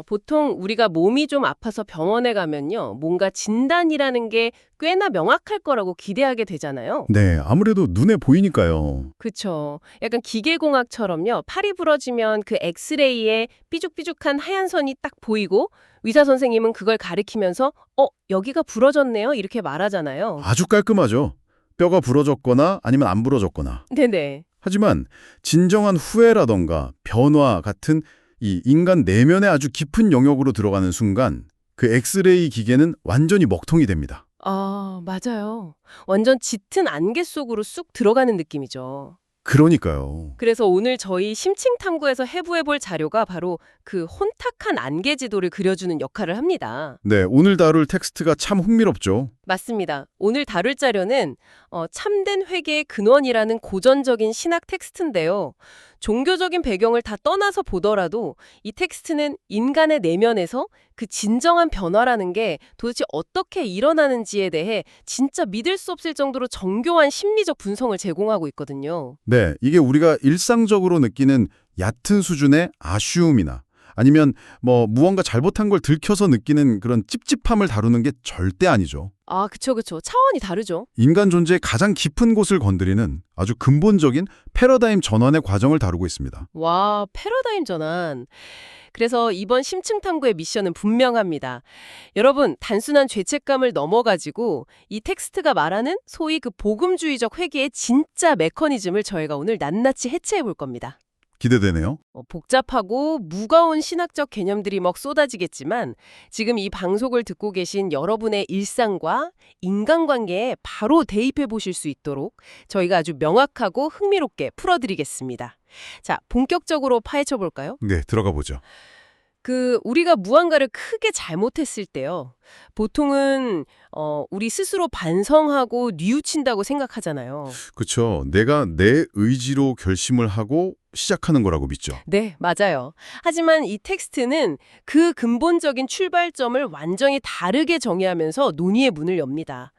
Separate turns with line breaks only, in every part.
보통 우리가 몸이 좀 아파서 병원에 가면요. 뭔가 진단이라는 게 꽤나 명확할 거라고 기대하게 되잖아요.
네, 아무래도 눈에 보이니까요.
그쵸. 약간 기계공학처럼요. 팔이 부러지면 그 엑스레이에 삐죽삐죽한 하얀 선이 딱 보이고 의사 선생님은 그걸 가리키면서 여기가 부러졌네요. 이렇게 말하잖아요.
아주 깔끔하죠. 뼈가 부러졌거나 아니면 안 부러졌거나.
네네.
하지만 진정한 후회라던가 변화 같은 이 인간 내면의 아주 깊은 영역으로 들어가는 순간 그 엑스레이 기계는 완전히 먹통이 됩니다.
아, 맞아요. 완전 짙은 안개 속으로 쑥 들어가는 느낌이죠.
그러니까요.
그래서 오늘 저희 심층 탐구에서 해부해볼 자료가 바로 그 혼탁한 안개 지도를 그려주는 역할을 합니다.
네, 오늘 다룰 텍스트가 참 흥미롭죠.
맞습니다. 오늘 다룰 자료는 참된 회개의 근원이라는 고전적인 신학 텍스트인데요. 종교적인 배경을 다 떠나서 보더라도 이 텍스트는 인간의 내면에서 그 진정한 변화라는 게 도대체 어떻게 일어나는지에 대해 진짜 믿을 수 없을 정도로 정교한 심리적 분석을 제공하고 있거든요.
네, 이게 우리가 일상적으로 느끼는 얕은 수준의 아쉬움이나 아니면 무언가 잘못한 걸 들켜서 느끼는 그런 찝찝함을 다루는 게 절대 아니죠.
아, 그쵸, 그쵸. 차원이 다르죠.
인간 존재의 가장 깊은 곳을 건드리는 아주 근본적인 패러다임 전환의 과정을 다루고 있습니다.
와, 패러다임 전환. 그래서 이번 심층 탐구의 미션은 분명합니다. 여러분, 단순한 죄책감을 넘어가지고 이 텍스트가 말하는 소위 그 복음주의적 회개의 진짜 메커니즘을 저희가 오늘 낱낱이 해체해 볼 겁니다.
기대되네요.
복잡하고 무거운 신학적 개념들이 막 쏟아지겠지만 지금 이 방송을 듣고 계신 여러분의 일상과 인간관계에 바로 대입해 보실 수 있도록 저희가 아주 명확하고 흥미롭게 풀어드리겠습니다. 자, 본격적으로 파헤쳐 볼까요?
네, 들어가 보죠.
우리가 무언가를 크게 잘못했을 때요. 보통은 우리 스스로 반성하고 뉘우친다고 생각하잖아요.
그렇죠. 내가 내 의지로 결심을 하고 시작하는 거라고 믿죠.
네, 맞아요. 하지만 이 텍스트는 그 근본적인 출발점을 완전히 다르게 정의하면서 논의의 문을 엽니다.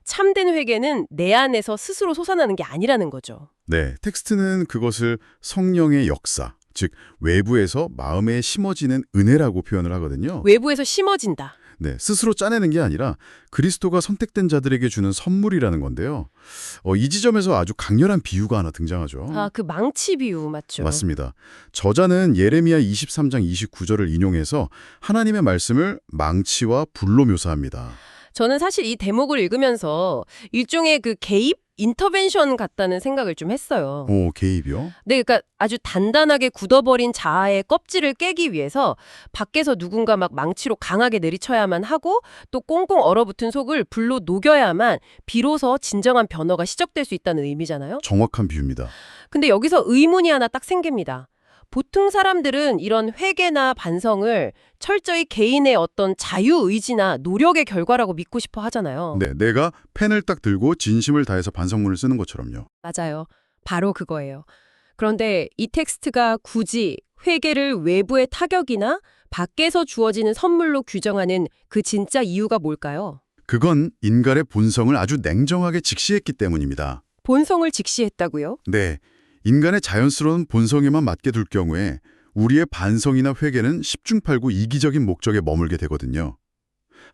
참된 회개는 내 안에서 스스로 솟아나는 게 아니라는 거죠.
네, 텍스트는 그것을 성령의 역사, 즉 외부에서 마음에 심어지는 은혜라고 표현을 하거든요.
외부에서 심어진다.
네, 스스로 짜내는 게 아니라 그리스도가 선택된 자들에게 주는 선물이라는 건데요. 이 지점에서 아주 강렬한 비유가 하나 등장하죠.
아, 그 망치 비유 맞죠?
맞습니다. 저자는 예레미야 23장 29절을 인용해서 하나님의 말씀을 망치와 불로 묘사합니다.
저는 사실 이 대목을 읽으면서 일종의 그 개입? 인터벤션 같다는 생각을 좀 했어요.
오, 개입이요?
네, 그러니까 아주 단단하게 굳어버린 자아의 껍질을 깨기 위해서 밖에서 누군가 막 망치로 강하게 내리쳐야만 하고 또 꽁꽁 얼어붙은 속을 불로 녹여야만 비로소 진정한 변화가 시작될 수 있다는 의미잖아요.
정확한 비유입니다.
근데 여기서 의문이 하나 딱 생깁니다. 보통 사람들은 이런 회개나 반성을 철저히 개인의 어떤 자유의지나 노력의 결과라고 믿고 싶어 하잖아요.
네, 내가 펜을 딱 들고 진심을 다해서 반성문을 쓰는 것처럼요.
맞아요. 바로 그거예요. 그런데 이 텍스트가 굳이 회개를 외부의 타격이나 밖에서 주어지는 선물로 규정하는 그 진짜 이유가 뭘까요?
그건 인간의 본성을 아주 냉정하게 직시했기 때문입니다.
본성을 직시했다고요?
네, 인간의 자연스러운 본성에만 맞게 둘 경우에 우리의 반성이나 회개는 십중팔구 이기적인 목적에 머물게 되거든요.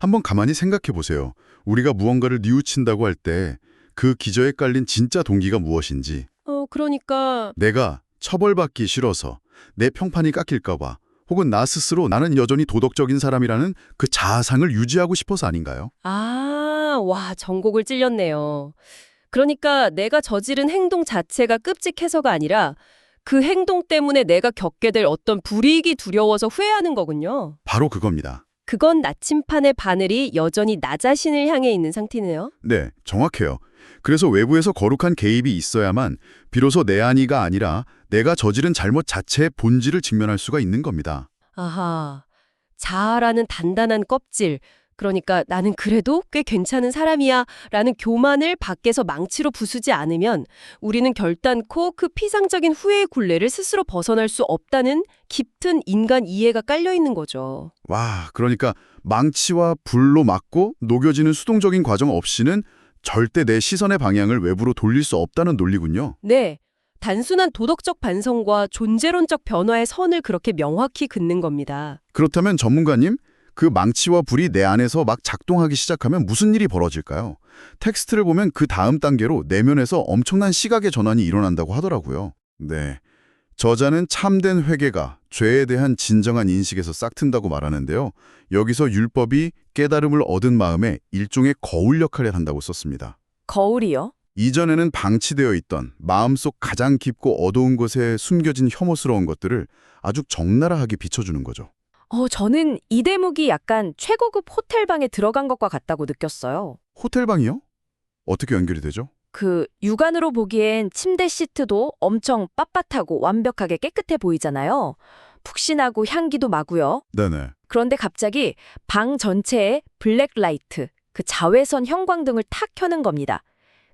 한번 가만히 생각해 보세요. 우리가 무언가를 뉘우친다고 할 때 그 기저에 깔린 진짜 동기가 무엇인지,
그러니까
내가 처벌받기 싫어서 내 평판이 깎일까 봐 혹은 나 스스로 나는 여전히 도덕적인 사람이라는 그 자아상을 유지하고 싶어서 아닌가요?
와, 전곡을 찔렸네요. 그러니까 내가 저지른 행동 자체가 끔찍해서가 아니라 그 행동 때문에 내가 겪게 될 어떤 불이익이 두려워서 후회하는 거군요.
바로 그겁니다.
그건 나침판의 바늘이 여전히 나 자신을 향해 있는 상태네요.
네, 정확해요. 그래서 외부에서 거룩한 개입이 있어야만 비로소 내 안위가 아니라 내가 저지른 잘못 자체의 본질을 직면할 수가 있는 겁니다.
아하, 자아라는 단단한 껍질, 그러니까 나는 그래도 꽤 괜찮은 사람이야 라는 교만을 밖에서 망치로 부수지 않으면 우리는 결단코 그 피상적인 후회의 굴레를 스스로 벗어날 수 없다는 깊은 인간 이해가 깔려 있는 거죠.
와, 그러니까 망치와 불로 맞고 녹여지는 수동적인 과정 없이는 절대 내 시선의 방향을 외부로 돌릴 수 없다는 논리군요.
네, 단순한 도덕적 반성과 존재론적 변화의 선을 그렇게 명확히 긋는 겁니다.
그렇다면 전문가님, 그 망치와 불이 내 안에서 막 작동하기 시작하면 무슨 일이 벌어질까요? 텍스트를 보면 그 다음 단계로 내면에서 엄청난 시각의 전환이 일어난다고 하더라고요. 네. 저자는 참된 회개가 죄에 대한 진정한 인식에서 싹튼다고 말하는데요. 여기서 율법이 깨달음을 얻은 마음에 일종의 거울 역할을 한다고 썼습니다.
거울이요?
이전에는 방치되어 있던 마음속 가장 깊고 어두운 곳에 숨겨진 혐오스러운 것들을 아주 적나라하게 비춰주는 거죠.
저는 이 대목이 약간 최고급 호텔방에 들어간 것과 같다고 느꼈어요.
호텔방이요? 어떻게 연결이 되죠?
그 육안으로 보기엔 침대 시트도 엄청 빳빳하고 완벽하게 깨끗해 보이잖아요. 푹신하고 향기도 마고요.
네네.
그런데 갑자기 방 전체에 블랙라이트, 그 자외선 형광등을 탁 켜는 겁니다.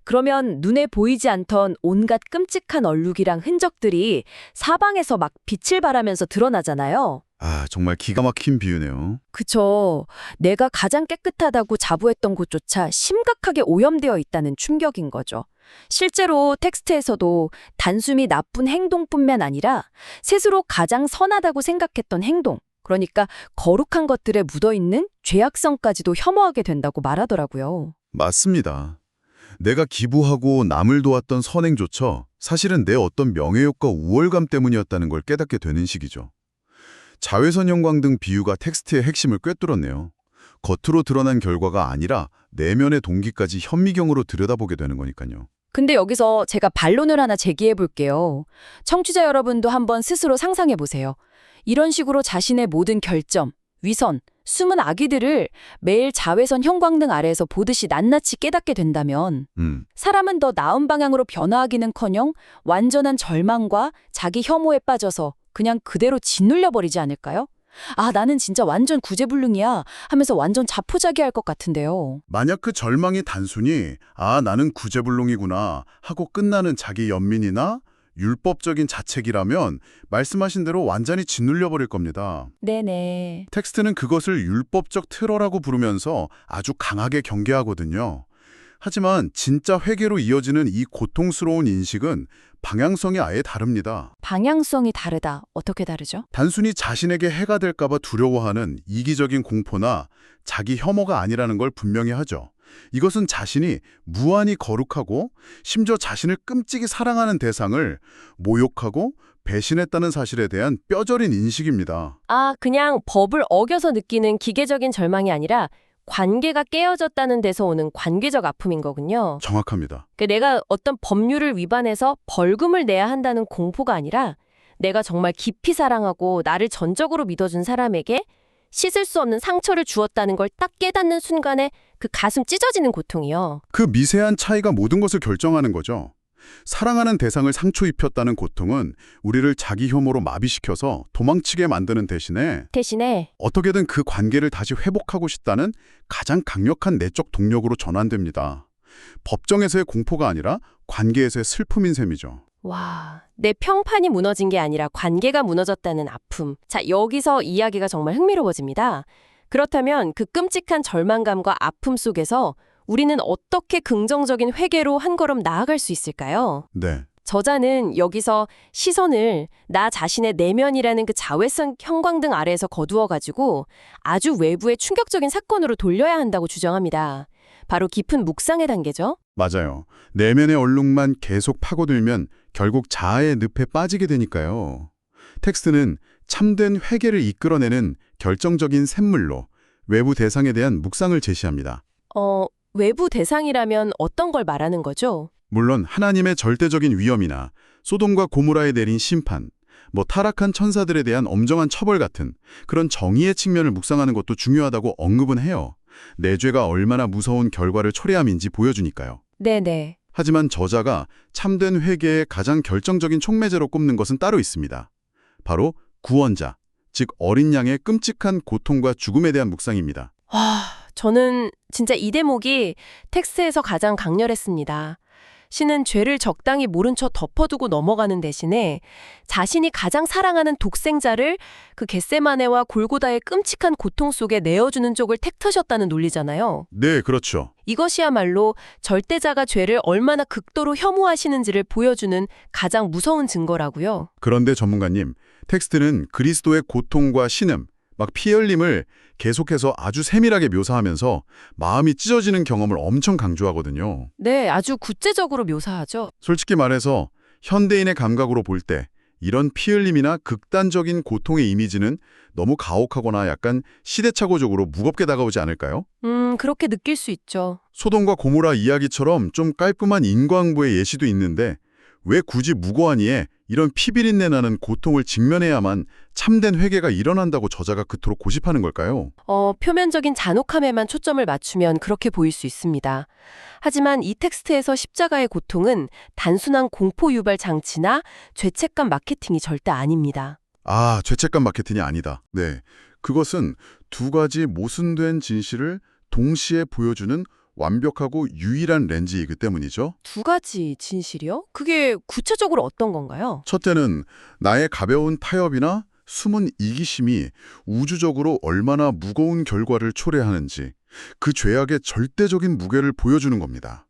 그러면 눈에 보이지 않던 온갖 끔찍한 얼룩이랑 흔적들이 사방에서 막 빛을 발하면서 드러나잖아요.
아, 정말 기가 막힌 비유네요.
그쵸. 내가 가장 깨끗하다고 자부했던 곳조차 심각하게 오염되어 있다는 충격인 거죠. 실제로 텍스트에서도 단순히 나쁜 행동뿐만 아니라 스스로 가장 선하다고 생각했던 행동, 그러니까 거룩한 것들에 묻어있는 죄악성까지도 혐오하게 된다고 말하더라고요.
맞습니다. 내가 기부하고 남을 도왔던 선행조차 사실은 내 어떤 명예욕과 우월감 때문이었다는 걸 깨닫게 되는 시기죠. 자외선 형광등 비유가 텍스트의 핵심을 꿰뚫었네요. 겉으로 드러난 결과가 아니라 내면의 동기까지 현미경으로 들여다보게 되는 거니까요.
근데 여기서 제가 반론을 하나 제기해 볼게요. 청취자 여러분도 한번 스스로 상상해 보세요. 이런 식으로 자신의 모든 결점, 위선, 숨은 악의들을 매일 자외선 형광등 아래에서 보듯이 낱낱이 깨닫게 된다면 사람은 더 나은 방향으로 변화하기는커녕 완전한 절망과 자기 혐오에 빠져서 그냥 그대로 짓눌려 버리지 않을까요? 아, 나는 진짜 완전 구제불능이야 하면서 완전 자포자기할 것 같은데요.
만약 그 절망이 단순히 아, 나는 구제불능이구나 하고 끝나는 자기 연민이나 율법적인 자책이라면 말씀하신 대로 완전히 짓눌려 버릴 겁니다.
네네.
텍스트는 그것을 율법적 트러라고 부르면서 아주 강하게 경계하거든요. 하지만 진짜 회개로 이어지는 이 고통스러운 인식은 방향성이 아예 다릅니다.
방향성이 다르다. 어떻게 다르죠?
단순히 자신에게 해가 될까 봐 두려워하는 이기적인 공포나 자기 혐오가 아니라는 걸 분명히 하죠. 이것은 자신이 무한히 거룩하고 심지어 자신을 끔찍이 사랑하는 대상을 모욕하고 배신했다는 사실에 대한 뼈저린 인식입니다.
아, 그냥 법을 어겨서 느끼는 기계적인 절망이 아니라 관계가 깨어졌다는 데서 오는 관계적 아픔인 거군요.
정확합니다.
내가 어떤 법률을 위반해서 벌금을 내야 한다는 공포가 아니라 내가 정말 깊이 사랑하고 나를 전적으로 믿어준 사람에게 씻을 수 없는 상처를 주었다는 걸 딱 깨닫는 순간에 그 가슴 찢어지는 고통이요.
그 미세한 차이가 모든 것을 결정하는 거죠. 사랑하는 대상을 상처 입혔다는 고통은 우리를 자기 혐오로 마비시켜서 도망치게 만드는 대신에 어떻게든 그 관계를 다시 회복하고 싶다는 가장 강력한 내적 동력으로 전환됩니다. 법정에서의 공포가 아니라 관계에서의 슬픔인 셈이죠.
와, 내 평판이 무너진 게 아니라 관계가 무너졌다는 아픔. 자, 여기서 이야기가 정말 흥미로워집니다. 그렇다면 그 끔찍한 절망감과 아픔 속에서 우리는 어떻게 긍정적인 회개로 한 걸음 나아갈 수 있을까요?
네.
저자는 여기서 시선을 나 자신의 내면이라는 그 자외선 형광등 아래에서 거두어가지고 아주 외부의 충격적인 사건으로 돌려야 한다고 주장합니다. 바로 깊은 묵상의 단계죠.
맞아요. 내면의 얼룩만 계속 파고들면 결국 자아의 늪에 빠지게 되니까요. 텍스트는 참된 회개를 이끌어내는 결정적인 샘물로 외부 대상에 대한 묵상을 제시합니다.
외부 대상이라면 어떤 걸 말하는 거죠?
물론 하나님의 절대적인 위엄이나 소돔과 고모라에 내린 심판, 타락한 천사들에 대한 엄정한 처벌 같은 그런 정의의 측면을 묵상하는 것도 중요하다고 언급은 해요. 내 죄가 얼마나 무서운 결과를 초래함인지 보여주니까요.
네네.
하지만 저자가 참된 회개의 가장 결정적인 촉매제로 꼽는 것은 따로 있습니다. 바로 구원자, 즉 어린 양의 끔찍한 고통과 죽음에 대한 묵상입니다.
저는 진짜 이 대목이 텍스트에서 가장 강렬했습니다. 신은 죄를 적당히 모른 척 덮어두고 넘어가는 대신에 자신이 가장 사랑하는 독생자를 그 겟세마네와 골고다의 끔찍한 고통 속에 내어주는 쪽을 택하셨다는 논리잖아요.
네, 그렇죠.
이것이야말로 절대자가 죄를 얼마나 극도로 혐오하시는지를 보여주는 가장 무서운 증거라고요.
그런데 전문가님, 텍스트는 그리스도의 고통과 신음, 막 피 흘림을 계속해서 아주 세밀하게 묘사하면서 마음이 찢어지는 경험을 엄청 강조하거든요.
네, 아주 구체적으로 묘사하죠.
솔직히 말해서 현대인의 감각으로 볼 때 이런 피 흘림이나 극단적인 고통의 이미지는 너무 가혹하거나 약간 시대착오적으로 무겁게 다가오지 않을까요?
그렇게 느낄 수 있죠.
소돔과 고모라 이야기처럼 좀 깔끔한 인과응보의 예시도 있는데 왜 굳이 무고한 이에 이런 피비린내 나는 고통을 직면해야만 참된 회개가 일어난다고 저자가 그토록 고집하는 걸까요?
표면적인 잔혹함에만 초점을 맞추면 그렇게 보일 수 있습니다. 하지만 이 텍스트에서 십자가의 고통은 단순한 공포 유발 장치나 죄책감 마케팅이 절대 아닙니다.
아, 죄책감 마케팅이 아니다. 네, 그것은 두 가지 모순된 진실을 동시에 보여주는 완벽하고 유일한 렌즈이기 때문이죠.
두 가지 진실이요? 그게 구체적으로 어떤 건가요?
첫째는 나의 가벼운 타협이나 숨은 이기심이 우주적으로 얼마나 무거운 결과를 초래하는지 그 죄악의 절대적인 무게를 보여주는 겁니다.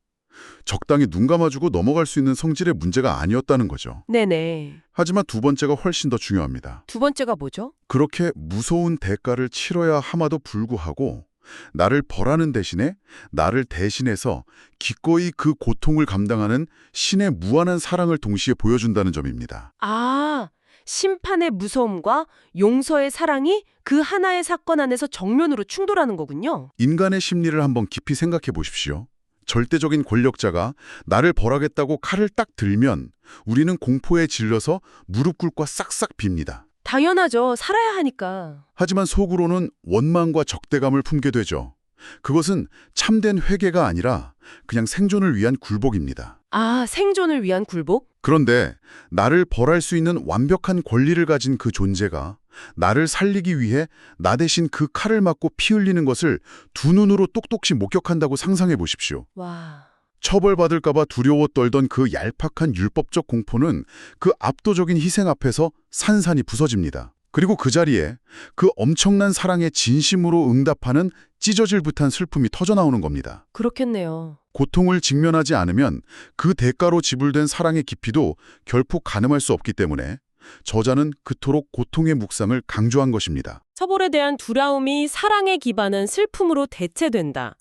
적당히 눈 감아주고 넘어갈 수 있는 성질의 문제가 아니었다는 거죠.
네네.
하지만 두 번째가 훨씬 더 중요합니다.
두 번째가 뭐죠?
그렇게 무서운 대가를 치러야 함에도 불구하고 나를 벌하는 대신에 나를 대신해서 기꺼이 그 고통을 감당하는 신의 무한한 사랑을 동시에 보여준다는 점입니다.
아, 심판의 무서움과 용서의 사랑이 그 하나의 사건 안에서 정면으로 충돌하는 거군요.
인간의 심리를 한번 깊이 생각해 보십시오. 절대적인 권력자가 나를 벌하겠다고 칼을 딱 들면 우리는 공포에 질려서 무릎 꿇고 싹싹 빕니다.
당연하죠. 살아야 하니까.
하지만 속으로는 원망과 적대감을 품게 되죠. 그것은 참된 회개가 아니라 그냥 생존을 위한 굴복입니다.
아, 생존을 위한 굴복?
그런데 나를 벌할 수 있는 완벽한 권리를 가진 그 존재가 나를 살리기 위해 나 대신 그 칼을 맞고 피 흘리는 것을 두 눈으로 똑똑히 목격한다고 상상해 보십시오.
와.
처벌받을까 봐 두려워 떨던 그 얄팍한 율법적 공포는 그 압도적인 희생 앞에서 산산이 부서집니다. 그리고 그 자리에 그 엄청난 사랑에 진심으로 응답하는 찢어질 듯한 슬픔이 터져나오는 겁니다.
그렇겠네요.
고통을 직면하지 않으면 그 대가로 지불된 사랑의 깊이도 결코 가늠할 수 없기 때문에 저자는 그토록 고통의 묵상을 강조한 것입니다.
처벌에 대한 두려움이 사랑의 기반은 슬픔으로 대체된다.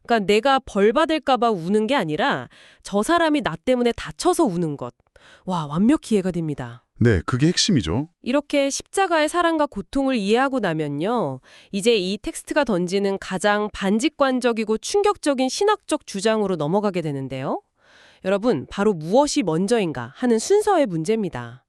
그러니까 내가 벌받을까 봐 우는 게 아니라 저 사람이 나 때문에 다쳐서 우는 것. 와, 완벽히 이해가 됩니다.
네, 그게 핵심이죠.
이렇게 십자가의 사랑과 고통을 이해하고 나면요. 이제 이 텍스트가 던지는 가장 반직관적이고 충격적인 신학적 주장으로 넘어가게 되는데요. 여러분, 바로 무엇이 먼저인가 하는 순서의 문제입니다.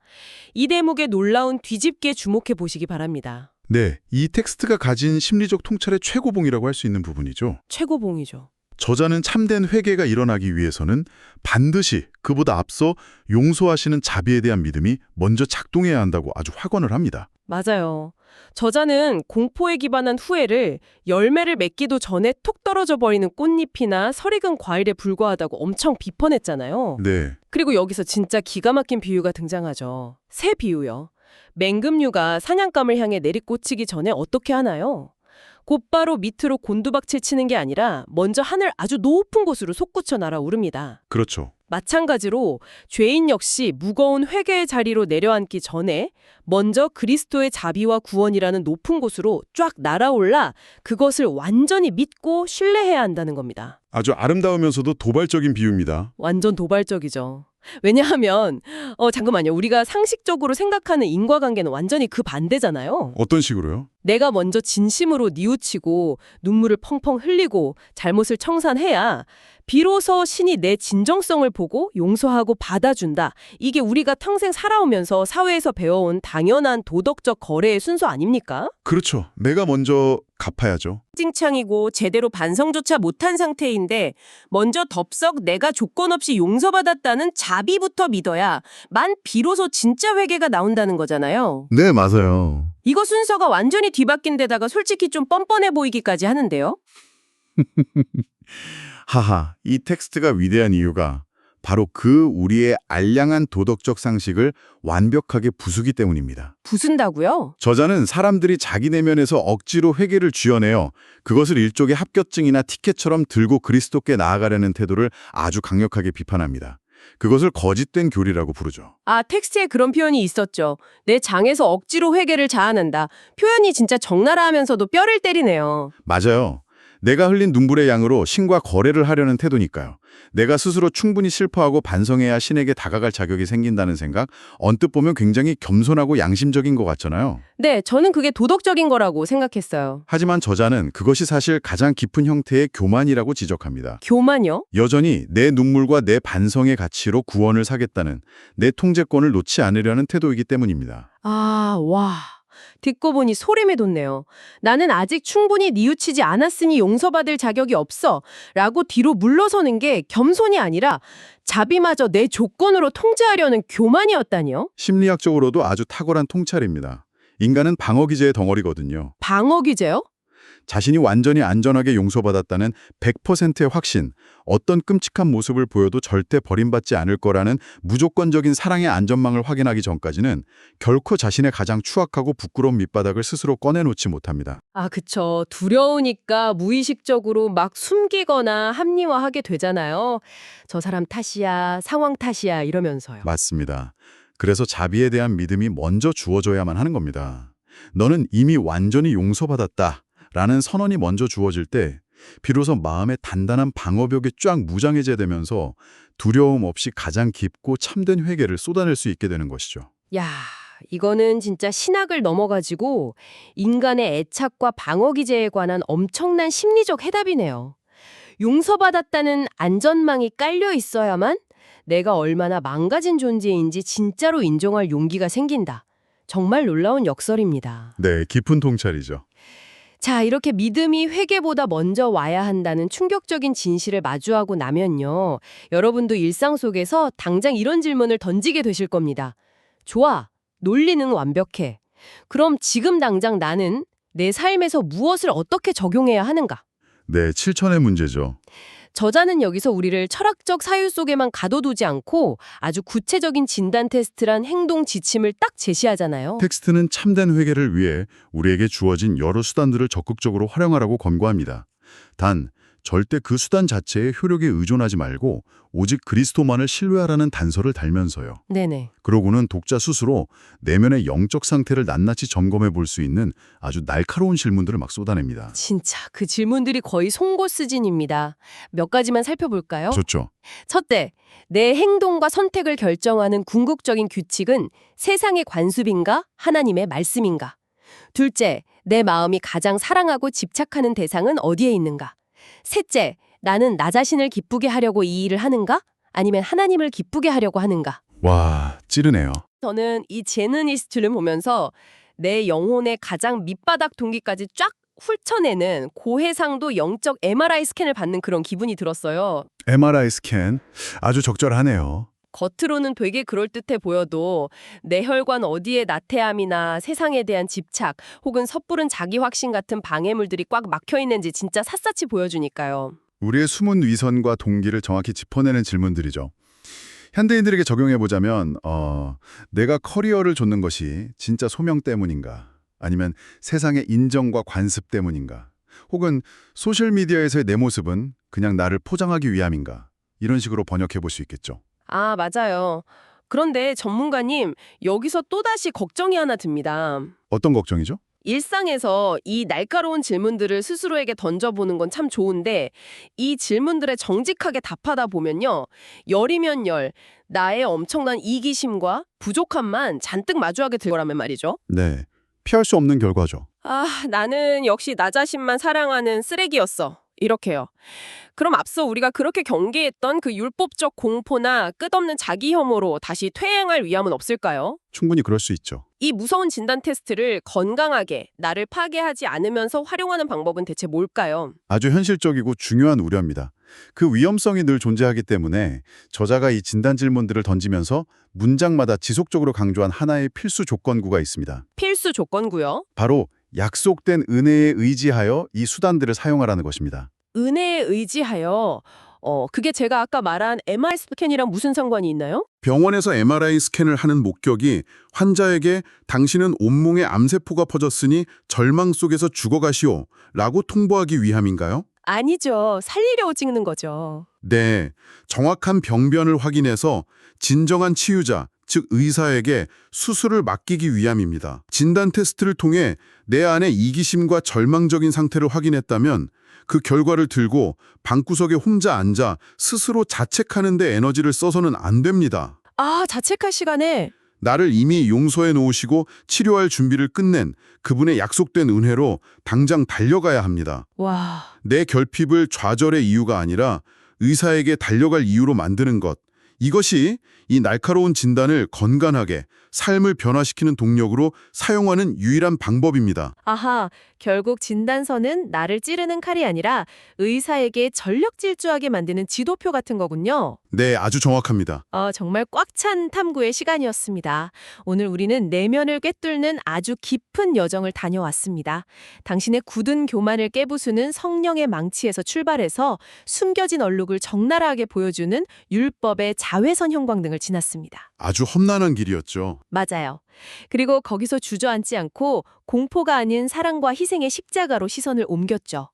이 대목의 놀라운 뒤집기에 주목해 보시기 바랍니다.
네, 이 텍스트가 가진 심리적 통찰의 최고봉이라고 할 수 있는 부분이죠.
최고봉이죠.
저자는 참된 회개가 일어나기 위해서는 반드시 그보다 앞서 용서하시는 자비에 대한 믿음이 먼저 작동해야 한다고 아주 확언을 합니다.
맞아요. 저자는 공포에 기반한 후회를 열매를 맺기도 전에 톡 떨어져 버리는 꽃잎이나 설익은 과일에 불과하다고 엄청 비판했잖아요.
네,
그리고 여기서 진짜 기가 막힌 비유가 등장하죠. 새 비유요. 맹금류가 사냥감을 향해 내리꽂히기 전에 어떻게 하나요? 곧바로 밑으로 곤두박질 치는 게 아니라 먼저 하늘 아주 높은 곳으로 솟구쳐 날아오릅니다.
그렇죠.
마찬가지로 죄인 역시 무거운 회개의 자리로 내려앉기 전에 먼저 그리스도의 자비와 구원이라는 높은 곳으로 쫙 날아올라 그것을 완전히 믿고 신뢰해야 한다는 겁니다.
아주 아름다우면서도 도발적인 비유입니다.
완전 도발적이죠. 왜냐하면 잠깐만요. 우리가 상식적으로 생각하는 인과관계는 완전히 그 반대잖아요.
어떤 식으로요?
내가 먼저 진심으로 뉘우치고 눈물을 펑펑 흘리고 잘못을 청산해야 비로소 신이 내 진정성을 보고 용서하고 받아준다. 이게 우리가 평생 살아오면서 사회에서 배워온 당연한 도덕적 거래의 순서 아닙니까?
그렇죠. 내가 먼저 갚아야죠.
찡창이고 제대로 반성조차 못한 상태인데 먼저 덥석 내가 조건 없이 용서받았다는 자비부터 믿어야 만 비로소 진짜 회개가 나온다는 거잖아요.
네, 맞아요.
이거 순서가 완전히 뒤바뀐 데다가 솔직히 좀 뻔뻔해 보이기까지 하는데요.
하하, 이 텍스트가 위대한 이유가 바로 그 우리의 알량한 도덕적 상식을 완벽하게 부수기 때문입니다.
부순다고요?
저자는 사람들이 자기 내면에서 억지로 회개를 쥐어내어 그것을 일종의 합격증이나 티켓처럼 들고 그리스도께 나아가려는 태도를 아주 강력하게 비판합니다. 그것을 거짓된 교리라고 부르죠.
아, 텍스트에 그런 표현이 있었죠. 내 장에서 억지로 회개를 자아낸다. 표현이 진짜 적나라하면서도 뼈를 때리네요.
맞아요. 내가 흘린 눈물의 양으로 신과 거래를 하려는 태도니까요. 내가 스스로 충분히 슬퍼하고 반성해야 신에게 다가갈 자격이 생긴다는 생각, 언뜻 보면 굉장히 겸손하고 양심적인 것 같잖아요.
네, 저는 그게 도덕적인 거라고 생각했어요.
하지만 저자는 그것이 사실 가장 깊은 형태의 교만이라고 지적합니다.
교만요?
여전히 내 눈물과 내 반성의 가치로 구원을 사겠다는 내 통제권을 놓지 않으려는 태도이기 때문입니다.
아, 와. 듣고 보니 소름이 돋네요. 나는 아직 충분히 뉘우치지 않았으니 용서받을 자격이 없어. 라고 뒤로 물러서는 게 겸손이 아니라 자비마저 내 조건으로 통제하려는 교만이었다니요?
심리학적으로도 아주 탁월한 통찰입니다. 인간은 방어기제의 덩어리거든요.
방어기제요?
자신이 완전히 안전하게 용서받았다는 100%의 확신, 어떤 끔찍한 모습을 보여도 절대 버림받지 않을 거라는 무조건적인 사랑의 안전망을 확인하기 전까지는 결코 자신의 가장 추악하고 부끄러운 밑바닥을 스스로 꺼내놓지 못합니다.
아, 그쵸. 두려우니까 무의식적으로 막 숨기거나 합리화하게 되잖아요. 저 사람 탓이야, 상황 탓이야 이러면서요.
맞습니다. 그래서 자비에 대한 믿음이 먼저 주어져야만 하는 겁니다. 너는 이미 완전히 용서받았다. 라는 선언이 먼저 주어질 때 비로소 마음의 단단한 방어벽이 쫙 무장해제 되면서 두려움 없이 가장 깊고 참된 회개를 쏟아낼 수 있게 되는 것이죠.
야, 이거는 진짜 신학을 넘어가지고 인간의 애착과 방어기제에 관한 엄청난 심리적 해답이네요. 용서받았다는 안전망이 깔려 있어야만 내가 얼마나 망가진 존재인지 진짜로 인정할 용기가 생긴다. 정말 놀라운 역설입니다.
네, 깊은 통찰이죠.
자, 이렇게 믿음이 회개보다 먼저 와야 한다는 충격적인 진실을 마주하고 나면요. 여러분도 일상 속에서 당장 이런 질문을 던지게 되실 겁니다. 좋아, 논리는 완벽해. 그럼 지금 당장 나는 내 삶에서 무엇을 어떻게 적용해야 하는가?
네, 실천의 문제죠.
저자는 여기서 우리를 철학적 사유 속에만 가둬두지 않고 아주 구체적인 진단 테스트란 행동 지침을 딱 제시하잖아요.
텍스트는 참된 회개를 위해 우리에게 주어진 여러 수단들을 적극적으로 활용하라고 권고합니다. 단, 절대 그 수단 자체의 효력에 의존하지 말고 오직 그리스도만을 신뢰하라는 단서를 달면서요.
네네.
그러고는 독자 스스로 내면의 영적 상태를 낱낱이 점검해 볼 수 있는 아주 날카로운 질문들을 막 쏟아냅니다.
진짜 그 질문들이 거의 송곳수진입니다. 몇 가지만 살펴볼까요?
좋죠.
첫째, 내 행동과 선택을 결정하는 궁극적인 규칙은 세상의 관습인가 하나님의 말씀인가? 둘째, 내 마음이 가장 사랑하고 집착하는 대상은 어디에 있는가? 셋째, 나는 나 자신을 기쁘게 하려고 이 일을 하는가? 아니면 하나님을 기쁘게 하려고 하는가?
와, 찌르네요.
저는 이 제너니스트를 보면서 내 영혼의 가장 밑바닥 동기까지 쫙 훑어내는 고해상도 영적 MRI 스캔을 받는 그런 기분이 들었어요.
MRI 스캔, 아주 적절하네요.
겉으로는 되게 그럴듯해 보여도 내 혈관 어디에 나태함이나 세상에 대한 집착 혹은 섣부른 자기 확신 같은 방해물들이 꽉 막혀 있는지 진짜 샅샅이 보여주니까요.
우리의 숨은 위선과 동기를 정확히 짚어내는 질문들이죠. 현대인들에게 적용해보자면 내가 커리어를 좇는 것이 진짜 소명 때문인가? 아니면 세상의 인정과 관습 때문인가? 혹은 소셜미디어에서의 내 모습은 그냥 나를 포장하기 위함인가? 이런 식으로 번역해볼 수 있겠죠.
아, 맞아요. 그런데 전문가님, 여기서 또다시 걱정이 하나 듭니다.
어떤 걱정이죠?
일상에서 이 날카로운 질문들을 스스로에게 던져보는 건 참 좋은데 이 질문들에 정직하게 답하다 보면요. 열이면 열, 나의 엄청난 이기심과 부족함만 잔뜩 마주하게 될 거라면 말이죠.
네, 피할 수 없는 결과죠.
아, 나는 역시 나 자신만 사랑하는 쓰레기였어. 이렇게요. 그럼 앞서 우리가 그렇게 경계했던 그 율법적 공포나 끝없는 자기 혐오로 다시 퇴행할 위험은 없을까요?
충분히 그럴 수 있죠.
이 무서운 진단 테스트를 건강하게 나를 파괴하지 않으면서 활용하는 방법은 대체 뭘까요?
아주 현실적이고 중요한 우려입니다. 그 위험성이 늘 존재하기 때문에 저자가 이 진단 질문들을 던지면서 문장마다 지속적으로 강조한 하나의 필수 조건구가 있습니다.
필수 조건구요.
바로 약속된 은혜에 의지하여 이 수단들을 사용하라는 것입니다.
은혜에 의지하여 그게 제가 아까 말한 MR 스캔이랑 무슨 상관이 있나요?
병원에서 MRI 스캔을 하는 목적이 환자에게 당신은 온몸에 암세포가 퍼졌으니 절망 속에서 죽어가시오 라고 통보하기 위함인가요?
아니죠. 살리려고 찍는 거죠.
네, 정확한 병변을 확인해서 진정한 치유자, 즉 의사에게 수술을 맡기기 위함입니다. 진단 테스트를 통해 내 안의 이기심과 절망적인 상태를 확인했다면 그 결과를 들고 방구석에 혼자 앉아 스스로 자책하는 데 에너지를 써서는 안 됩니다.
아, 자책할 시간에
나를 이미 용서해 놓으시고 치료할 준비를 끝낸 그분의 약속된 은혜로 당장 달려가야 합니다.
와,
내 결핍을 좌절의 이유가 아니라 의사에게 달려갈 이유로 만드는 것. 이것이 이 날카로운 진단을 건강하게 삶을 변화시키는 동력으로 사용하는 유일한 방법입니다.
아하, 결국 진단서는 나를 찌르는 칼이 아니라 의사에게 전력 질주하게 만드는 지도표 같은 거군요.
네, 아주 정확합니다.
정말 꽉 찬 탐구의 시간이었습니다. 오늘 우리는 내면을 꿰뚫는 아주 깊은 여정을 다녀왔습니다. 당신의 굳은 교만을 깨부수는 성령의 망치에서 출발해서 숨겨진 얼룩을 적나라하게 보여주는 율법의 자외선 형광 등을 지났습니다.
아주 험난한 길이었죠.
맞아요. 그리고 거기서 주저앉지 않고 공포가 아닌 사랑과 희생의 십자가로 시선을 옮겼죠.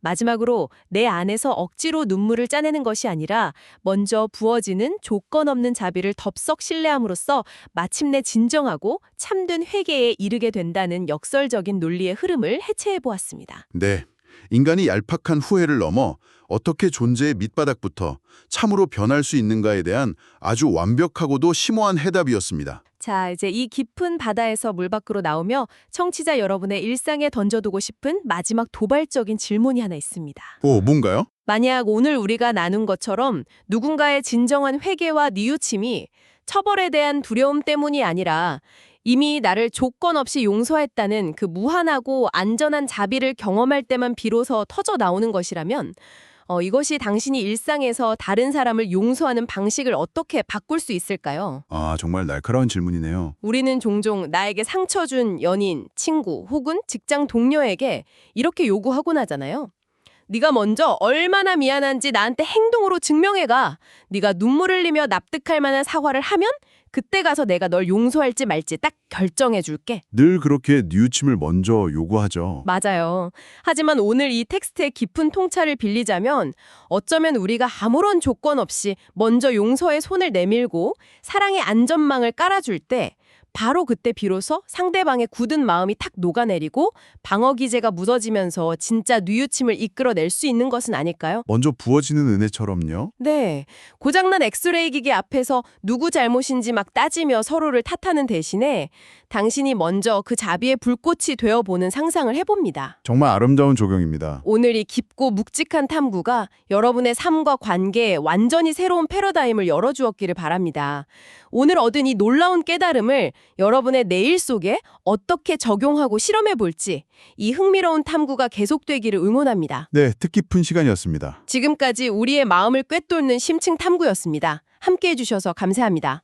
마지막으로 내 안에서 억지로 눈물을 짜내는 것이 아니라 먼저 부어지는 조건 없는 자비를 덥석 신뢰함으로써 마침내 진정하고 참된 회개에 이르게 된다는 역설적인 논리의 흐름을 해체해 보았습니다.
네, 인간이 얄팍한 후회를 넘어 어떻게 존재의 밑바닥부터 참으로 변할 수 있는가에 대한 아주 완벽하고도 심오한 해답이었습니다.
자, 이제 이 깊은 바다에서 물 밖으로 나오며 청취자 여러분의 일상에 던져두고 싶은 마지막 도발적인 질문이 하나 있습니다.
오, 뭔가요?
만약 오늘 우리가 나눈 것처럼 누군가의 진정한 회개와 뉘우침이 처벌에 대한 두려움 때문이 아니라 이미 나를 조건 없이 용서했다는 그 무한하고 안전한 자비를 경험할 때만 비로소 터져 나오는 것이라면 이것이 당신이 일상에서 다른 사람을 용서하는 방식을 어떻게 바꿀 수 있을까요?
아, 정말 날카로운 질문이네요.
우리는 종종 나에게 상처 준 연인, 친구 혹은 직장 동료에게 이렇게 요구하곤 하잖아요. 네가 먼저 얼마나 미안한지 나한테 행동으로 증명해가. 네가 눈물 흘리며 납득할 만한 사과를 하면 그때 가서 내가 널 용서할지 말지 딱 결정해 줄게.
늘 그렇게 뉘우침을 먼저 요구하죠.
맞아요. 하지만 오늘 이 텍스트의 깊은 통찰을 빌리자면 어쩌면 우리가 아무런 조건 없이 먼저 용서의 손을 내밀고 사랑의 안전망을 깔아줄 때 바로 그때 비로소 상대방의 굳은 마음이 탁 녹아내리고 방어 기제가 무너지면서 진짜 뉘우침을 이끌어낼 수 있는 것은 아닐까요?
먼저 부어지는 은혜처럼요.
네. 고장난 엑스레이 기계 앞에서 누구 잘못인지 막 따지며 서로를 탓하는 대신에 당신이 먼저 그 자비의 불꽃이 되어보는 상상을 해봅니다.
정말 아름다운 조경입니다.
오늘 이 깊고 묵직한 탐구가 여러분의 삶과 관계에 완전히 새로운 패러다임을 열어주었기를 바랍니다. 오늘 얻은 이 놀라운 깨달음을 여러분의 내일 속에 어떻게 적용하고 실험해볼지 이 흥미로운 탐구가 계속되기를 응원합니다.
네, 뜻깊은 시간이었습니다.
지금까지 우리의 마음을 꿰뚫는 심층 탐구였습니다. 함께해 주셔서 감사합니다.